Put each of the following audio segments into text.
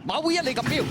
馬會一哩錦標。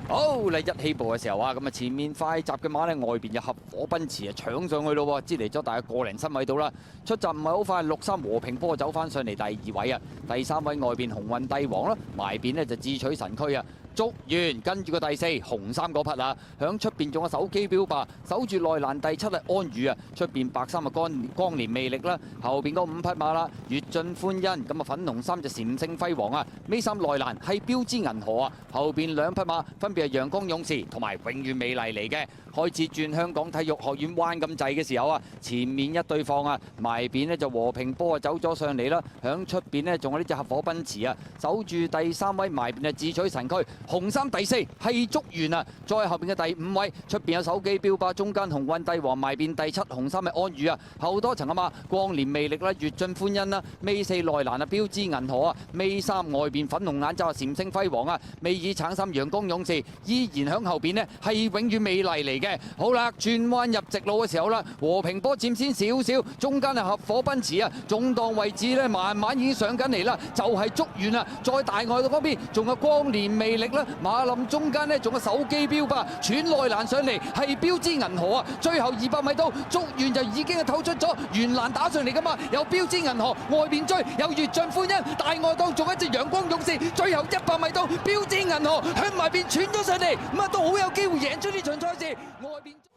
好嚟一起步嘅時候啊，咁啊前面快閘嘅馬咧，外邊有合火奔馳啊搶上去咯喎，支離咗大概個零身位到啦。出閘唔係好快，63和平波走翻上嚟第二位啊，第三位外邊鴻運帝王啦，埋邊呢就智取神驅啊。捉完，跟住個第四紅衫嗰匹啊，響出邊仲有手機標靶，守住內欄第七係安宇啊，出邊白衫啊光年魅力啦，後邊嗰5匹馬啦，越進歡欣，咁啊粉紅衫就禪聖輝煌啊，尾三內欄係標之銀河啊，後邊2匹馬分別係陽光勇士同埋永遠美麗嚟嘅，開始轉香港體育學院彎咁滯嘅時候啊，前面一對放啊，埋邊呢就和平波啊走咗上嚟啦，響出邊呢仲有呢隻合火奔馳啊，守住第三位埋邊啊智取神驅。紅衫第四係竹園啊，再後邊嘅第5位，出邊有手機標靶，中間鴻運帝王埋邊第七，紅衫係安宇啊，後多層啊嘛，光年魅力啦，越進歡欣啦，尾四內欄啊，標之銀河啊，尾三外邊粉紅眼罩啊，禪星輝煌啊，尾二橙衫陽光勇士，依然響後邊呢係永遠美麗嚟嘅。好啦，轉彎入直路嘅時候啦，和平波佔先少少，中間係合火奔馳啊，中檔位置呢慢慢已經上緊嚟啦，就係竹園啊，再大外到嗰邊仲有光年魅力啦。馬林中間呢仲有手機標靶，轉內欄上嚟係標之銀河啊！最後200米到，竹園就已經係透出咗圓欄打上嚟噶嘛，有標之銀河外邊追，有越進歡欣，大外檔仲有一隻陽光勇士，最後100米到，標之銀河向埋邊傳咗上嚟，咁啊都好有機會贏出呢場賽事，外邊。